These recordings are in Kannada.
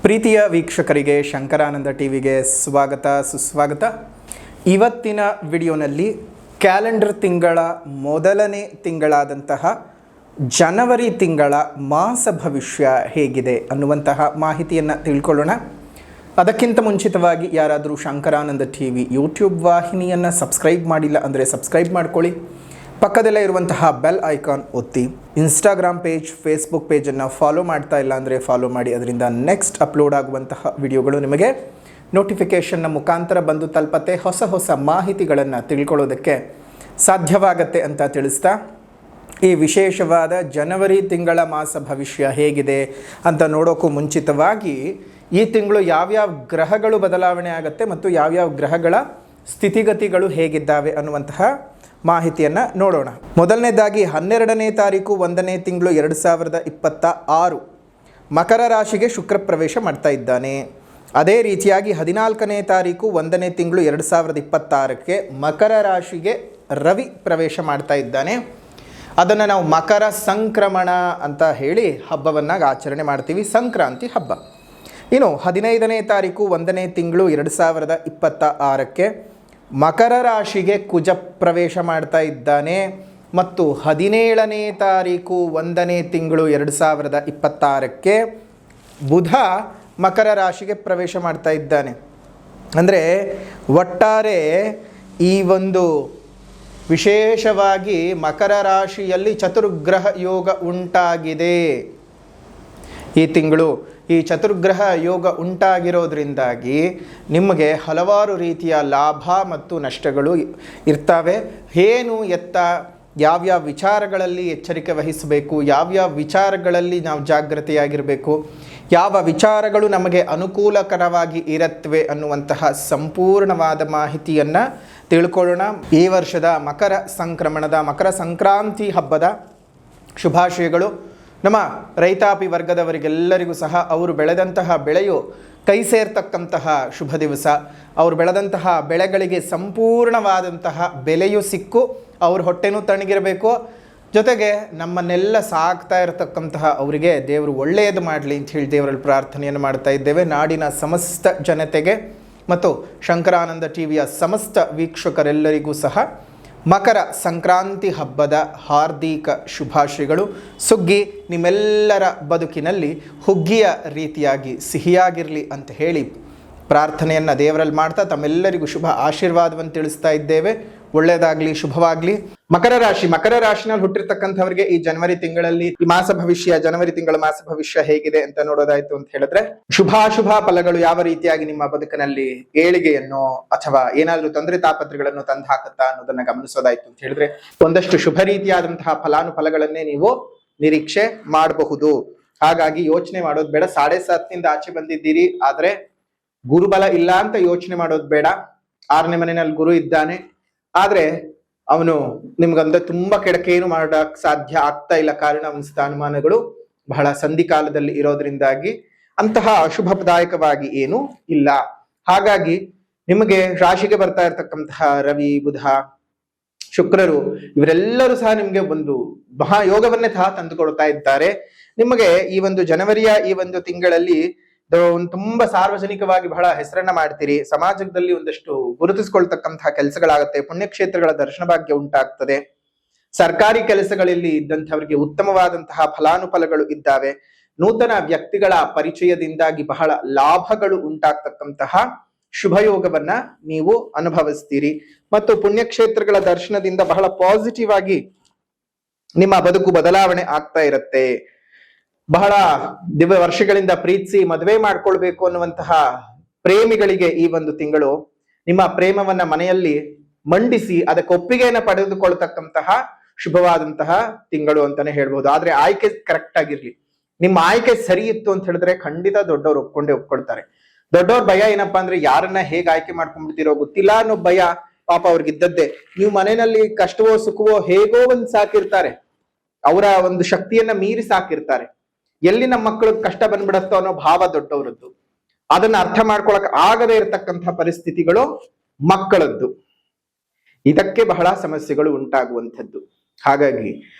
ಪ್ರೀತಿಯ ವೀಕ್ಷಕರಿಗೆ ಶಂಕರಾನಂದ ಟಿವಿಗೆ ಸ್ವಾಗತ ಸುಸ್ವಾಗತ. ಇವತ್ತಿನ ವಿಡಿಯೋನಲ್ಲಿ ಕ್ಯಾಲೆಂಡರ್ ತಿಂಗಳ ಮೊದಲನೇ ತಿಂಗಳಾದಂತಹ ಜನವರಿ ತಿಂಗಳ ಮಾಸ ಭವಿಷ್ಯ ಹೇಗಿದೆ ಅನ್ನುವಂತಹ ಮಾಹಿತಿಯನ್ನು ತಿಳ್ಕೊಳ್ಳೋಣ. ಅದಕ್ಕಿಂತ ಮುಂಚಿತವಾಗಿ ಯಾರಾದರೂ ಶಂಕರಾನಂದ ಟಿವಿ ಯೂಟ್ಯೂಬ್ ವಾಹಿನಿಯನ್ನು ಸಬ್ಸ್ಕ್ರೈಬ್ ಮಾಡಿಲ್ಲ ಅಂದರೆ ಸಬ್ಸ್ಕ್ರೈಬ್ ಮಾಡ್ಕೊಳ್ಳಿ. ಪಕ್ಕದಲ್ಲೇ ಇರುವಂತಹ ಬೆಲ್ ಐಕಾನ್ ಒತ್ತಿ. ಇನ್ಸ್ಟಾಗ್ರಾಮ್ ಪೇಜ್, ಫೇಸ್ಬುಕ್ ಪೇಜನ್ನು ಫಾಲೋ ಮಾಡ್ತಾ ಇಲ್ಲ ಅಂದರೆ ಫಾಲೋ ಮಾಡಿ. ಅದರಿಂದ ನೆಕ್ಸ್ಟ್ ಅಪ್ಲೋಡ್ ಆಗುವಂತಹ ವಿಡಿಯೋಗಳು ನಿಮಗೆ ನೋಟಿಫಿಕೇಷನ್ನ ಮುಖಾಂತರ ಬಂದು ತಲುಪತ್ತೆ. ಹೊಸ ಮಾಹಿತಿಗಳನ್ನು ತಿಳ್ಕೊಳ್ಳೋದಕ್ಕೆ ಸಾಧ್ಯವಾಗತ್ತೆ ಅಂತ ತಿಳಿಸ್ತಾ, ಈ ವಿಶೇಷವಾದ ಜನವರಿ ತಿಂಗಳ ಮಾಸ ಭವಿಷ್ಯ ಹೇಗಿದೆ ಅಂತ ನೋಡೋಕ್ಕೂ ಮುಂಚಿತವಾಗಿ ಈ ತಿಂಗಳು ಯಾವ್ಯಾವ ಗ್ರಹಗಳು ಬದಲಾವಣೆ ಆಗುತ್ತೆ ಮತ್ತು ಯಾವ್ಯಾವ ಗ್ರಹಗಳ ಸ್ಥಿತಿಗತಿಗಳು ಹೇಗಿದ್ದಾವೆ ಅನ್ನುವಂತಹ ಮಾಹಿತಿಯನ್ನು ನೋಡೋಣ. ಮೊದಲನೇದಾಗಿ 12ನೇ ತಾರೀಕು 1ನೇ ತಿಂಗಳು 2026 ಮಕರ ರಾಶಿಗೆ ಶುಕ್ರ ಪ್ರವೇಶ ಮಾಡ್ತಾ ಇದ್ದಾನೆ. ಅದೇ ರೀತಿಯಾಗಿ 14ನೇ ತಾರೀಕು 1ನೇ ತಿಂಗಳು 2026ಕ್ಕೆ ಮಕರ ರಾಶಿಗೆ ರವಿ ಪ್ರವೇಶ ಮಾಡ್ತಾ ಇದ್ದಾನೆ. ಅದನ್ನು ನಾವು ಮಕರ ಸಂಕ್ರಮಣ ಅಂತ ಹೇಳಿ ಹಬ್ಬವನ್ನು ಆಚರಣೆ ಮಾಡ್ತೀವಿ, ಸಂಕ್ರಾಂತಿ ಹಬ್ಬ. ಇನ್ನು 15ನೇ ತಾರೀಕು 1ನೇ ತಿಂಗಳು 2026ಕ್ಕೆ ಮಕರ ರಾಶಿಗೆ ಕುಜ ಪ್ರವೇಶ ಮಾಡ್ತಾ ಇದ್ದಾನೆ ಮತ್ತು 17ನೇ ತಾರೀಕು 1ನೇ ತಿಂಗಳು 2026ಕ್ಕೆ ಬುಧ ಮಕರ ರಾಶಿಗೆ ಪ್ರವೇಶ ಮಾಡ್ತಾ ಇದ್ದಾನೆ. ಅಂದರೆ ಒಟ್ಟಾರೆ ಈ ಒಂದು ವಿಶೇಷವಾಗಿ ಮಕರ ರಾಶಿಯಲ್ಲಿ ಚತುರ್ಗ್ರಹ ಯೋಗ ಉಂಟಾಗಿದೆ. ಈ ತಿಂಗಳು ಈ ಚತುರ್ಗ್ರಹ ಯೋಗ ಉಂಟಾಗಿರೋದ್ರಿಂದಾಗಿ ನಿಮಗೆ ಹಲವಾರು ರೀತಿಯ ಲಾಭ ಮತ್ತು ನಷ್ಟಗಳು ಇರ್ತವೆ. ಏನು ಎತ್ತ ಯಾವ್ಯಾವ ವಿಚಾರಗಳಲ್ಲಿ ಎಚ್ಚರಿಕೆ ವಹಿಸಬೇಕು, ಯಾವ್ಯಾವ ವಿಚಾರಗಳಲ್ಲಿ ನಾವು ಜಾಗೃತೆಯಾಗಿರಬೇಕು, ಯಾವ ವಿಚಾರಗಳು ನಮಗೆ ಅನುಕೂಲಕರವಾಗಿ ಇರುತ್ತವೆ ಅನ್ನುವಂತಹ ಸಂಪೂರ್ಣವಾದ ಮಾಹಿತಿಯನ್ನು ತಿಳ್ಕೊಳ್ಳೋಣ. ಈ ವರ್ಷದ ಮಕರ ಸಂಕ್ರಮಣದ ಮಕರ ಸಂಕ್ರಾಂತಿ ಹಬ್ಬದ ಶುಭಾಶಯಗಳು. ನಮ್ಮ ರೈತಾಪಿ ವರ್ಗದವರಿಗೆಲ್ಲರಿಗೂ ಸಹ ಅವರು ಬೆಳೆದಂತಹ ಬೆಳೆಯು ಕೈ ಸೇರ್ತಕ್ಕಂತಹ ಶುಭ ದಿವಸ. ಅವರು ಬೆಳೆದಂತಹ ಬೆಳೆಗಳಿಗೆ ಸಂಪೂರ್ಣವಾದಂತಹ ಬೆಲೆಯು ಸಿಕ್ಕು ಅವ್ರ ಹೊಟ್ಟೆನೂ ತಣ್ಣಗಿರಬೇಕು. ಜೊತೆಗೆ ನಮ್ಮನ್ನೆಲ್ಲ ಸಾಕ್ತಾ ಇರತಕ್ಕಂತಹ ಅವರಿಗೆ ದೇವರು ಒಳ್ಳೆಯದು ಮಾಡಲಿ ಅಂತ ಹೇಳಿ ದೇವರಲ್ಲಿ ಪ್ರಾರ್ಥನೆಯನ್ನು ಮಾಡ್ತಾ ಇದ್ದೇವೆ. ನಾಡಿನ ಸಮಸ್ತ ಜನತೆಗೆ ಮತ್ತು ಶಂಕರಾನಂದ ಟಿವಿಯ ಸಮಸ್ತ ವೀಕ್ಷಕರೆಲ್ಲರಿಗೂ ಸಹ ಮಕರ ಸಂಕ್ರಾಂತಿ ಹಬ್ಬದ ಹಾರ್ದಿಕ ಶುಭಾಶಯಗಳು. ಸುಗ್ಗಿ ನಿಮ್ಮೆಲ್ಲರ ಬದುಕಿನಲ್ಲಿ ಹುಗ್ಗಿಯ ರೀತಿಯಾಗಿ ಸಿಹಿಯಾಗಿರಲಿ ಅಂತ ಹೇಳಿ ಪ್ರಾರ್ಥನೆಯನ್ನು ದೇವರಲ್ಲಿ ಮಾಡ್ತಾ ತಮ್ಮೆಲ್ಲರಿಗೂ ಶುಭ ಆಶೀರ್ವಾದವನ್ನು ತಿಳಿಸ್ತಾ ಇದ್ದೇವೆ. ಒಳ್ಳೆಯದಾಗಲಿ, ಶುಭವಾಗಲಿ. ಮಕರ ರಾಶಿನಲ್ಲಿ ಹುಟ್ಟಿರ್ತಕ್ಕಂಥವ್ರಿಗೆ ಈ ಜನವರಿ ತಿಂಗಳಲ್ಲಿ ಈ ಮಾಸ ಭವಿಷ್ಯ, ಜನವರಿ ತಿಂಗಳ ಮಾಸ ಭವಿಷ್ಯ ಹೇಗಿದೆ ಅಂತ ನೋಡೋದಾಯ್ತು ಅಂತ ಹೇಳಿದ್ರೆ, ಶುಭಾಶುಭ ಫಲಗಳು ಯಾವ ರೀತಿಯಾಗಿ ನಿಮ್ಮ ಬದುಕಿನಲ್ಲಿ ಏಳಿಗೆಯನ್ನು ಅಥವಾ ಏನಾದರೂ ತೊಂದರೆ ತಾಪತ್ರೆಗಳನ್ನು ತಂದು ಹಾಕುತ್ತಾ ಅನ್ನೋದನ್ನ ಗಮನಿಸೋದಾಯ್ತು ಅಂತ ಹೇಳಿದ್ರೆ, ಒಂದಷ್ಟು ಶುಭ ರೀತಿಯಾದಂತಹ ಫಲಾನುಫಲಗಳನ್ನೇ ನೀವು ನಿರೀಕ್ಷೆ ಮಾಡಬಹುದು. ಹಾಗಾಗಿ ಯೋಚನೆ ಮಾಡೋದು ಬೇಡ. 7.5 ಆಚೆ ಬಂದಿದ್ದೀರಿ, ಆದ್ರೆ ಗುರುಬಲ ಇಲ್ಲ ಅಂತ ಯೋಚನೆ ಮಾಡೋದು ಬೇಡ. 6ನೇ ಮನೆಯಲ್ಲಿ ಗುರು ಇದ್ದಾನೆ, ಆದ್ರೆ ಅವನು ನಿಮ್ಗಂದ್ರೆ ತುಂಬಾ ಕೆಡಕೇನು ಮಾಡಕ್ ಸಾಧ್ಯ ಆಗ್ತಾ ಇಲ್ಲ. ಕಾರಣ ಅವನ ಸ್ಥಾನಮಾನಗಳು ಬಹಳ ಸಂಧಿಕಾಲದಲ್ಲಿ ಇರೋದ್ರಿಂದಾಗಿ ಅಂತಹ ಅಶುಭದಾಯಕವಾಗಿ ಏನು ಇಲ್ಲ. ಹಾಗಾಗಿ ನಿಮಗೆ ರಾಶಿಗೆ ಬರ್ತಾ ಇರತಕ್ಕಂತಹ ರವಿ, ಬುಧ, ಶುಕ್ರರು ಇವರೆಲ್ಲರೂ ಸಹ ನಿಮ್ಗೆ ಒಂದು ಮಹಾಯೋಗವನ್ನೇ ಸಹ ತಂದುಕೊಡ್ತಾ ಇದ್ದಾರೆ. ನಿಮಗೆ ಈ ಒಂದು ಜನವರಿಯ ಈ ಒಂದು ತಿಂಗಳಲ್ಲಿ ತುಂಬಾ ಸಾರ್ವಜನಿಕವಾಗಿ ಬಹಳ ಹೆಸರನ್ನ ಮಾಡ್ತೀರಿ. ಸಮಾಜದಲ್ಲಿ ಒಂದಷ್ಟು ಗುರುತಿಸ್ಕೊಳ್ತಕ್ಕಂತಹ ಕೆಲಸಗಳಾಗತ್ತೆ. ಪುಣ್ಯಕ್ಷೇತ್ರಗಳ ದರ್ಶನ ಭಾಗ್ಯ ಉಂಟಾಗ್ತದೆ. ಸರ್ಕಾರಿ ಕೆಲಸಗಳಲ್ಲಿ ಇದ್ದಂಥವರಿಗೆ ಉತ್ತಮವಾದಂತಹ ಫಲಾನುಫಲಗಳು ಇದ್ದಾವೆ. ನೂತನ ವ್ಯಕ್ತಿಗಳ ಪರಿಚಯದಿಂದಾಗಿ ಬಹಳ ಲಾಭಗಳು ಉಂಟಾಗ್ತಕ್ಕಂತಹ ಶುಭಯೋಗವನ್ನ ನೀವು ಅನುಭವಿಸ್ತೀರಿ. ಮತ್ತು ಪುಣ್ಯಕ್ಷೇತ್ರಗಳ ದರ್ಶನದಿಂದ ಬಹಳ ಪಾಸಿಟಿವ್ ಆಗಿ ನಿಮ್ಮ ಬದುಕು ಬದಲಾವಣೆ ಆಗ್ತಾ ಇರುತ್ತೆ. ಬಹಳ ವರ್ಷಗಳಿಂದ ಪ್ರೀತಿಸಿ ಮದುವೆ ಮಾಡ್ಕೊಳ್ಬೇಕು ಅನ್ನುವಂತಹ ಪ್ರೇಮಿಗಳಿಗೆ ಈ ಒಂದು ತಿಂಗಳು ನಿಮ್ಮ ಪ್ರೇಮವನ್ನ ಮನೆಯಲ್ಲಿ ಮಂಡಿಸಿ ಅದಕ್ಕೆ ಒಪ್ಪಿಗೆಯನ್ನು ಪಡೆದುಕೊಳ್ತಕ್ಕಂತಹ ಶುಭವಾದಂತಹ ತಿಂಗಳು ಅಂತಾನೆ ಹೇಳ್ಬೋದು. ಆದ್ರೆ ಆಯ್ಕೆ ಕರೆಕ್ಟ್ ಆಗಿರ್ಲಿ. ನಿಮ್ಮ ಆಯ್ಕೆ ಸರಿ ಇತ್ತು ಅಂತ ಹೇಳಿದ್ರೆ ಖಂಡಿತ ದೊಡ್ಡವ್ರು ಒಪ್ಕೊಳ್ತಾರೆ. ದೊಡ್ಡವ್ರ ಭಯ ಏನಪ್ಪಾ ಅಂದ್ರೆ ಯಾರನ್ನ ಹೇಗೆ ಆಯ್ಕೆ ಮಾಡ್ಕೊಂಡ್ಬಿಡ್ತಿರೋ ಗೊತ್ತಿಲ್ಲ ಅನ್ನೋ ಭಯ ಪಾಪ ಅವ್ರಿಗಿದ್ದದ್ದೇ. ನೀವು ಮನೆಯಲ್ಲಿ ಕಷ್ಟವೋ ಸುಖವೋ ಹೇಗೋ ಒಂದು ಸಾಕಿರ್ತಾರೆ, ಅವರ ಒಂದು ಶಕ್ತಿಯನ್ನ ಮೀರಿ ಸಾಕಿರ್ತಾರೆ. ಎಲ್ಲಿ ನಮ್ಮ ಮಕ್ಕಳು ಕಷ್ಟ ಬಂದ್ಬಿಡತ್ತೋ ಅನ್ನೋ ಭಾವ ದೊಡ್ಡವರದ್ದು. ಅದನ್ನ ಅರ್ಥ ಮಾಡ್ಕೊಳಕ್ ಆಗದೆ ಇರತಕ್ಕಂತಹ ಪರಿಸ್ಥಿತಿಗಳು ಮಕ್ಕಳದ್ದು. ಇದಕ್ಕೆ ಬಹಳ ಸಮಸ್ಯೆಗಳು ಉಂಟಾಗುವಂಥದ್ದು. ಹಾಗಾಗಿ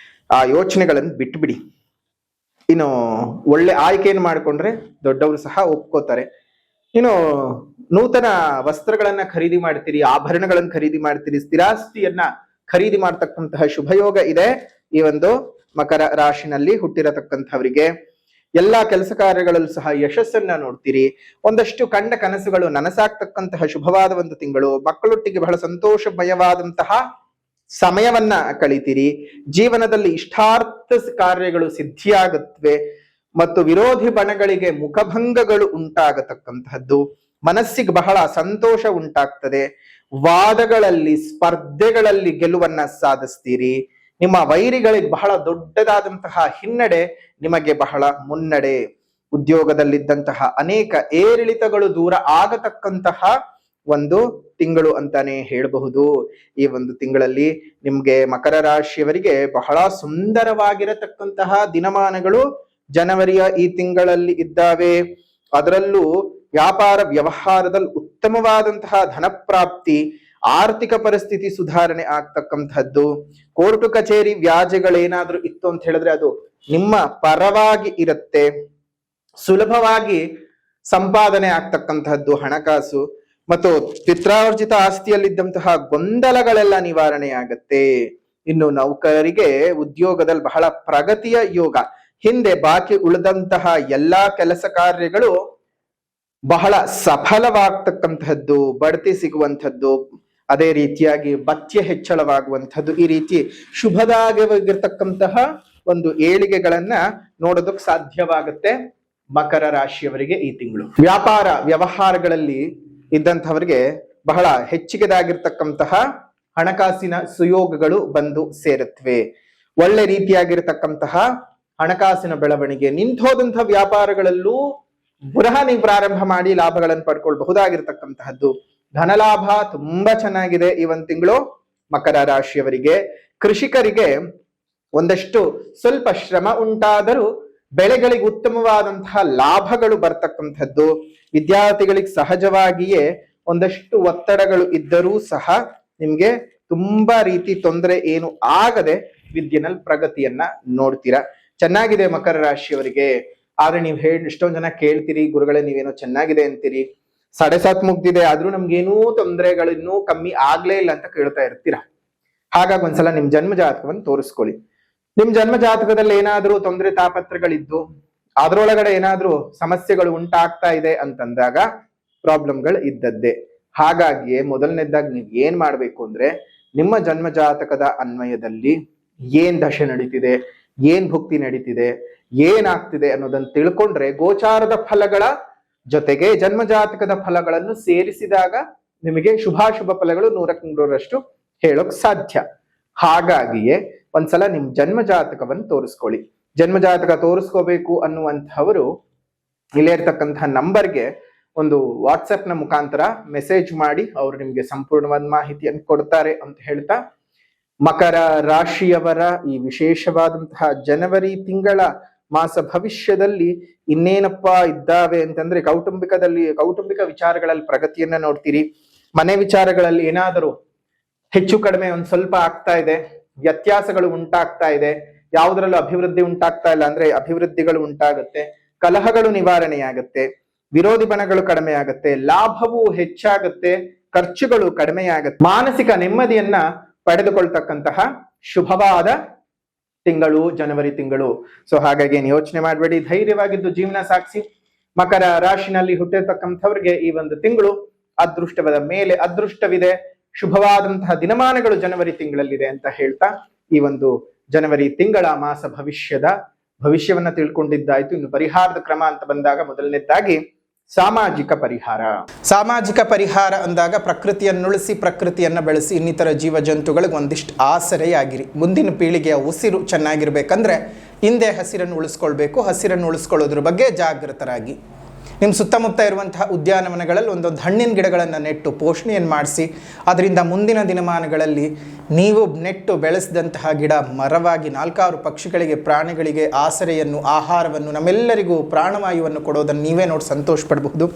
ಆ ಯೋಚನೆಗಳನ್ನು ಬಿಟ್ಟುಬಿಡಿ. ಇನ್ನು ಒಳ್ಳೆ ಆಯ್ಕೆಯನ್ನು ಮಾಡಿಕೊಂಡ್ರೆ ದೊಡ್ಡವರು ಸಹ ಒಪ್ಕೋತಾರೆ. ಇನ್ನು ನೂತನ ವಸ್ತ್ರಗಳನ್ನ ಖರೀದಿ ಮಾಡ್ತೀರಿ, ಆಭರಣಗಳನ್ನು ಖರೀದಿ ಮಾಡ್ತೀರಿ, ಸ್ಥಿರಾಸ್ತಿಯನ್ನ ಖರೀದಿ ಮಾಡ್ತಕ್ಕಂತಹ ಶುಭಯೋಗ ಇದೆ ಈ ಒಂದು ಮಕರ ರಾಶಿನಲ್ಲಿ ಹುಟ್ಟಿರತಕ್ಕಂಥವರಿಗೆ. ಎಲ್ಲಾ ಕೆಲಸ ಕಾರ್ಯಗಳಲ್ಲೂ ಸಹ ಯಶಸ್ಸನ್ನ ನೋಡ್ತೀರಿ. ಒಂದಷ್ಟು ಕಂಡ ಕನಸುಗಳು ನನಸಾಗ್ತಕ್ಕಂತಹ ಶುಭವಾದ ಒಂದು ತಿಂಗಳು. ಮಕ್ಕಳೊಟ್ಟಿಗೆ ಬಹಳ ಸಂತೋಷಮಯವಾದಂತಹ ಸಮಯವನ್ನ ಕಳಿತೀರಿ. ಜೀವನದಲ್ಲಿ ಇಷ್ಟಾರ್ಥ ಕಾರ್ಯಗಳು ಸಿದ್ಧಿಯಾಗುತ್ತವೆ ಮತ್ತು ವಿರೋಧಿ ಬಣಗಳಿಗೆ ಮುಖಭಂಗಗಳು ಉಂಟಾಗತಕ್ಕಂತಹದ್ದು. ಮನಸ್ಸಿಗೆ ಬಹಳ ಸಂತೋಷ ಉಂಟಾಗ್ತದೆ. ವಾದಗಳಲ್ಲಿ ಸ್ಪರ್ಧೆಗಳಲ್ಲಿ ಗೆಲುವನ್ನ ಸಾಧಿಸ್ತೀರಿ. ನಿಮ್ಮ ವೈರಿಗಳಿಗೆ ಬಹಳ ದೊಡ್ಡದಾದಂತಹ ಹಿನ್ನಡೆ, ನಿಮಗೆ ಬಹಳ ಮುನ್ನಡೆ. ಉದ್ಯೋಗದಲ್ಲಿದ್ದಂತಹ ಅನೇಕ ಏರಿಳಿತಗಳು ದೂರ ಆಗತಕ್ಕಂತಹ ಒಂದು ತಿಂಗಳು ಅಂತಾನೆ ಹೇಳಬಹುದು. ಈ ಒಂದು ತಿಂಗಳಲ್ಲಿ ನಿಮ್ಗೆ ಮಕರ ರಾಶಿಯವರಿಗೆ ಬಹಳ ಸುಂದರವಾಗಿರತಕ್ಕಂತಹ ದಿನಮಾನಗಳು ಜನವರಿಯ ಈ ತಿಂಗಳಲ್ಲಿ ಇದ್ದಾವೆ. ಅದರಲ್ಲೂ ವ್ಯಾಪಾರ ವ್ಯವಹಾರದಲ್ಲಿ ಉತ್ತಮವಾದಂತಹ ಧನಪ್ರಾಪ್ತಿ, ಆರ್ಥಿಕ ಪರಿಸ್ಥಿತಿ ಸುಧಾರಣೆ ಆಗ್ತಕ್ಕಂಥದ್ದು. ಕೋರ್ಟು ಕಚೇರಿ ವ್ಯಾಜ್ಯಗಳೇನಾದ್ರೂ ಇತ್ತು ಅಂತ ಹೇಳಿದ್ರೆ ಅದು ನಿಮ್ಮ ಪರವಾಗಿ ಇರುತ್ತೆ. ಸುಲಭವಾಗಿ ಸಂಪಾದನೆ ಆಗ್ತಕ್ಕಂತಹದ್ದು ಹಣಕಾಸು. ಮತ್ತು ಪಿತ್ರಾರ್ಜಿತ ಆಸ್ತಿಯಲ್ಲಿದ್ದಂತಹ ಗೊಂದಲಗಳೆಲ್ಲ ನಿವಾರಣೆ ಆಗತ್ತೆ. ಇನ್ನು ನೌಕರರಿಗೆ ಉದ್ಯೋಗದಲ್ಲಿ ಬಹಳ ಪ್ರಗತಿಯ ಯೋಗ. ಹಿಂದೆ ಬಾಕಿ ಉಳಿದಂತಹ ಎಲ್ಲಾ ಕೆಲಸ ಕಾರ್ಯಗಳು ಬಹಳ ಸಫಲವಾಗ್ತಕ್ಕಂತಹದ್ದು, ಬಡ್ತಿ ಸಿಗುವಂಥದ್ದು, ಅದೇ ರೀತಿಯಾಗಿ ಭತ್ಯೆ ಹೆಚ್ಚಳವಾಗುವಂಥದ್ದು, ಈ ರೀತಿ ಶುಭದಾಗಿರ್ತಕ್ಕಂತಹ ಒಂದು ಏಳಿಗೆಗಳನ್ನ ನೋಡೋದಕ್ಕೆ ಸಾಧ್ಯವಾಗುತ್ತೆ ಮಕರ ರಾಶಿಯವರಿಗೆ ಈ ತಿಂಗಳು. ವ್ಯಾಪಾರ ವ್ಯವಹಾರಗಳಲ್ಲಿ ಇದ್ದಂಥವರಿಗೆ ಬಹಳ ಹೆಚ್ಚಿಗೆದಾಗಿರ್ತಕ್ಕಂತಹ ಹಣಕಾಸಿನ ಸುಯೋಗಗಳು ಬಂದು ಸೇರುತ್ತವೆ. ಒಳ್ಳೆ ರೀತಿಯಾಗಿರ್ತಕ್ಕಂತಹ ಹಣಕಾಸಿನ ಬೆಳವಣಿಗೆ. ನಿಂತೋದಂತಹ ವ್ಯಾಪಾರಗಳಲ್ಲೂ ಪುನಃ ನೀವು ಪ್ರಾರಂಭ ಮಾಡಿ ಲಾಭಗಳನ್ನು ಪಡ್ಕೊಳ್ಬಹುದಾಗಿರ್ತಕ್ಕಂತಹದ್ದು. ಧನಲಾಭ ತುಂಬಾ ಚೆನ್ನಾಗಿದೆ ಈ ಒಂದು ತಿಂಗಳು ಮಕರ ರಾಶಿಯವರಿಗೆ. ಕೃಷಿಕರಿಗೆ ಒಂದಷ್ಟು ಸ್ವಲ್ಪ ಶ್ರಮ ಉಂಟಾದರೂ ಬೆಳೆಗಳಿಗೆ ಉತ್ತಮವಾದಂತಹ ಲಾಭಗಳು ಬರ್ತಕ್ಕಂಥದ್ದು. ವಿದ್ಯಾರ್ಥಿಗಳಿಗೆ ಸಹಜವಾಗಿಯೇ ಒಂದಷ್ಟು ಒತ್ತಡಗಳು ಇದ್ದರೂ ಸಹ ನಿಮ್ಗೆ ತುಂಬಾ ರೀತಿ ತೊಂದರೆ ಏನು ಆಗದೆ ವಿದ್ಯೆನಲ್ಲಿ ಪ್ರಗತಿಯನ್ನ ನೋಡ್ತೀರಾ. ಚೆನ್ನಾಗಿದೆ ಮಕರ ರಾಶಿಯವರಿಗೆ. ಆದ್ರೆ ನೀವು ಎಷ್ಟೊಂದ್ ಜನ ಕೇಳ್ತೀರಿ, ಗುರುಗಳೇ ನೀವೇನೋ ಚೆನ್ನಾಗಿದೆ ಅಂತೀರಿ, 7.5 ಮುಗ್ದಿದೆ ಆದ್ರೂ ನಮ್ಗೇನೂ ತೊಂದರೆಗಳು ಇನ್ನೂ ಕಮ್ಮಿ ಆಗ್ಲೇ ಇಲ್ಲ ಅಂತ ಕೇಳ್ತಾ ಇರ್ತೀರಾ. ಹಾಗಾಗಿ ಒಂದ್ಸಲ ನಿಮ್ ಜನ್ಮ ಜಾತಕವನ್ನು ತೋರಿಸ್ಕೊಳ್ಳಿ. ನಿಮ್ ಜನ್ಮ ಜಾತಕದಲ್ಲಿ ಏನಾದ್ರೂ ತೊಂದರೆ ತಾಪತ್ರಗಳಿದ್ದು ಅದ್ರೊಳಗಡೆ ಏನಾದ್ರೂ ಸಮಸ್ಯೆಗಳು ಉಂಟಾಗ್ತಾ ಇದೆ ಅಂತಂದಾಗ ಪ್ರಾಬ್ಲಮ್ಗಳು ಇದ್ದದ್ದೇ. ಹಾಗಾಗಿಯೇ ಮೊದಲನೇದಾಗಿ ನೀವು ಏನ್ ಮಾಡ್ಬೇಕು ಅಂದ್ರೆ, ನಿಮ್ಮ ಜನ್ಮ ಜಾತಕದ ಅನ್ವಯದಲ್ಲಿ ಏನ್ ದಶೆ ನಡೀತಿದೆ, ಏನ್ ಭುಕ್ತಿ ನಡೀತಿದೆ, ಏನಾಗ್ತಿದೆ ಅನ್ನೋದನ್ನ ತಿಳ್ಕೊಂಡ್ರೆ ಗೋಚಾರದ ಫಲಗಳ ಜೊತೆಗೆ ಜನ್ಮ ಜಾತಕದ ಫಲಗಳನ್ನು ಸೇರಿಸಿದಾಗ ನಿಮಗೆ ಶುಭಾಶುಭ ಫಲಗಳು 100% ಹೇಳೋಕ್ ಸಾಧ್ಯ. ಹಾಗಾಗಿಯೇ ಒಂದ್ಸಲ ನಿಮ್ ಜನ್ಮ ಜಾತಕವನ್ನು ತೋರಿಸ್ಕೊಳ್ಳಿ. ಜನ್ಮ ಜಾತಕ ತೋರಿಸ್ಕೋಬೇಕು ಅನ್ನುವಂಥವರು ಇಲ್ಲೇ ಇರ್ತಕ್ಕಂತಹ ನಂಬರ್ಗೆ ಒಂದು ವಾಟ್ಸಪ್ ನ ಮುಖಾಂತರ ಮೆಸೇಜ್ ಮಾಡಿ ಅವರು ನಿಮ್ಗೆ ಸಂಪೂರ್ಣವಾದ ಮಾಹಿತಿಯನ್ನು ಕೊಡ್ತಾರೆ ಅಂತ ಹೇಳ್ತಾ, ಮಕರ ರಾಶಿಯವರ ಈ ವಿಶೇಷವಾದಂತಹ ಜನವರಿ ತಿಂಗಳ ಮಾಸ ಭವಿಷ್ಯದಲ್ಲಿ ಇನ್ನೇನಪ್ಪಾ ಇದ್ದಾವೆ ಅಂತಂದ್ರೆ, ಕೌಟುಂಬಿಕ ವಿಚಾರಗಳಲ್ಲಿ ಪ್ರಗತಿಯನ್ನ ನೋಡ್ತೀರಿ. ಮನೆ ವಿಚಾರಗಳಲ್ಲಿ ಏನಾದರೂ ಹೆಚ್ಚು ಕಡಿಮೆ ಒಂದ್ ಸ್ವಲ್ಪ ಆಗ್ತಾ ಇದೆ, ವ್ಯತ್ಯಾಸಗಳು ಉಂಟಾಗ್ತಾ ಇದೆ, ಯಾವುದರಲ್ಲೂ ಅಭಿವೃದ್ಧಿ ಉಂಟಾಗ್ತಾ ಇಲ್ಲ ಅಂದ್ರೆ ಅಭಿವೃದ್ಧಿಗಳು ಉಂಟಾಗುತ್ತೆ. ಕಲಹಗಳು ನಿವಾರಣೆಯಾಗುತ್ತೆ, ವಿರೋಧಿ ಬಣಗಳು ಕಡಿಮೆ ಆಗುತ್ತೆ, ಲಾಭವು ಹೆಚ್ಚಾಗುತ್ತೆ, ಖರ್ಚುಗಳು ಕಡಿಮೆಯಾಗುತ್ತೆ. ಮಾನಸಿಕ ನೆಮ್ಮದಿಯನ್ನ ಪಡೆದುಕೊಳ್ತಕ್ಕಂತಹ ಶುಭವಾದ ತಿಂಗಳು ಜನವರಿ ತಿಂಗಳು. ಸೊ ಹಾಗಾಗಿ ಏನು ಯೋಚನೆ ಮಾಡಬೇಡಿ, ಧೈರ್ಯವಾಗಿದ್ದು ಜೀವನ ಸಾಗಿಸಿ. ಮಕರ ರಾಶಿನಲ್ಲಿ ಹುಟ್ಟಿರ್ತಕ್ಕಂಥವ್ರಿಗೆ ಈ ಒಂದು ತಿಂಗಳು ಅದೃಷ್ಟವಾದ ಮೇಲೆ ಅದೃಷ್ಟವಿದೆ. ಶುಭವಾದಂತಹ ದಿನಮಾನಗಳು ಜನವರಿ ತಿಂಗಳಲ್ಲಿದೆ ಅಂತ ಹೇಳ್ತಾ ಈ ಒಂದು ಜನವರಿ ತಿಂಗಳ ಮಾಸ ಭವಿಷ್ಯವನ್ನ ತಿಳ್ಕೊಂಡಿದ್ದಾಯ್ತು. ಇನ್ನು ಪರಿಹಾರದ ಕ್ರಮ ಅಂತ ಬಂದಾಗ ಮೊದಲನೇದಾಗಿ ಸಾಮಾಜಿಕ ಪರಿಹಾರ ಅಂದಾಗ ಪ್ರಕೃತಿಯನ್ನುಳಿಸಿ ಪ್ರಕೃತಿಯನ್ನ ಬೆಳೆಸಿ ಇನ್ನಿತರ ಜೀವ ಜಂತುಗಳಿಗೆ ಒಂದಿಷ್ಟು ಆಸರೆಯಾಗಿರಿ. ಮುಂದಿನ ಪೀಳಿಗೆಯ ಉಸಿರು ಚೆನ್ನಾಗಿರ್ಬೇಕಂದ್ರೆ ಹಿಂದೆ ಹಸಿರನ್ನು ಉಳಿಸ್ಕೊಳ್ಬೇಕು. ಹಸಿರನ್ನು ಉಳಿಸ್ಕೊಳ್ಳೋದ್ರ ಬಗ್ಗೆ ಜಾಗೃತರಾಗಿ ನಿಮ್ಮ ಸುತ್ತಮುತ್ತ ಇರುವಂತಹ ಉದ್ಯಾನವನಗಳಲ್ಲಿ ಒಂದೊಂದು ಹಣ್ಣಿನ ಗಿಡಗಳನ್ನು ನೆಟ್ಟು ಪೋಷಣೆಯನ್ನು ಮಾಡಿಸಿ, ಅದರಿಂದ ಮುಂದಿನ ದಿನಮಾನಗಳಲ್ಲಿ ನೀವು ನೆಟ್ಟು ಬೆಳೆಸಿದಂತಹ ಗಿಡ ಮರವಾಗಿ 4 ಪಕ್ಷಿಗಳಿಗೆ, ಪ್ರಾಣಿಗಳಿಗೆ ಆಸರೆಯನ್ನು, ಆಹಾರವನ್ನು, ನಮ್ಮೆಲ್ಲರಿಗೂ ಪ್ರಾಣವಾಯುವನ್ನು ಕೊಡೋದನ್ನು ನೀವೇ ನೋಡಿ ಸಂತೋಷ ಪಡಬಹುದು.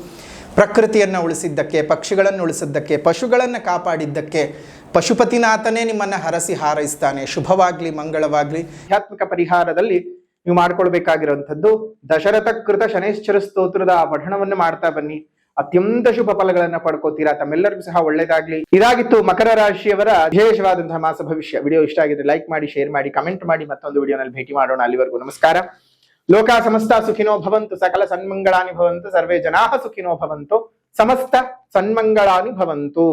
ಪ್ರಕೃತಿಯನ್ನು ಉಳಿಸಿದ್ದಕ್ಕೆ, ಪಕ್ಷಿಗಳನ್ನು ಉಳಿಸಿದ್ದಕ್ಕೆ, ಪಶುಗಳನ್ನು ಕಾಪಾಡಿದ್ದಕ್ಕೆ ಪಶುಪತಿನಾಥನೇ ನಿಮ್ಮನ್ನು ಹರಸಿ ಹಾರೈಸ್ತಾನೆ. ಶುಭವಾಗ್ಲಿ, ಮಂಗಳವಾಗ್ಲಿ. ಆಧ್ಯಾತ್ಮಿಕ ಪರಿಹಾರದಲ್ಲಿ ನೀವು ಮಾಡ್ಕೊಳ್ಬೇಕಾಗಿರುವಂಥದ್ದು ದಶರಥ ಕೃತ ಶನೈಶ್ಚರ ಸ್ತೋತ್ರದ ಪಠಣವನ್ನು ಮಾಡ್ತಾ ಬನ್ನಿ. ಅತ್ಯಂತ ಶುಭ ಫಲಗಳನ್ನ ಪಡ್ಕೋತೀರಾ. ತಮ್ಮೆಲ್ಲರಿಗೂ ಸಹ ಒಳ್ಳೇದಾಗ್ಲಿ. ಇದಾಗಿತ್ತು ಮಕರ ರಾಶಿಯವರ ವಿಶೇಷವಾದಂತಹ ಮಾಸ ಭವಿಷ್ಯ. ವಿಡಿಯೋ ಇಷ್ಟ ಆಗಿದ್ರೆ ಲೈಕ್ ಮಾಡಿ, ಶೇರ್ ಮಾಡಿ, ಕಮೆಂಟ್ ಮಾಡಿ. ಮತ್ತೊಂದು ವಿಡಿಯೋನಲ್ಲಿ ಭೇಟಿ ಮಾಡೋಣ. ಅಲ್ಲಿವರೆಗೂ ನಮಸ್ಕಾರ. ಲೋಕ ಸಮಸ್ತ ಸುಖಿನೋ ಭವಂತು, ಸಕಲ ಸನ್ಮಂಗಳಾನಿ ಭವಂತು, ಸರ್ವೇ ಜನಾಃ ಸುಖಿನೋ ಭವಂತು, ಸಮಸ್ತ ಸನ್ಮಂಗಳಾನಿ ಭವಂತು.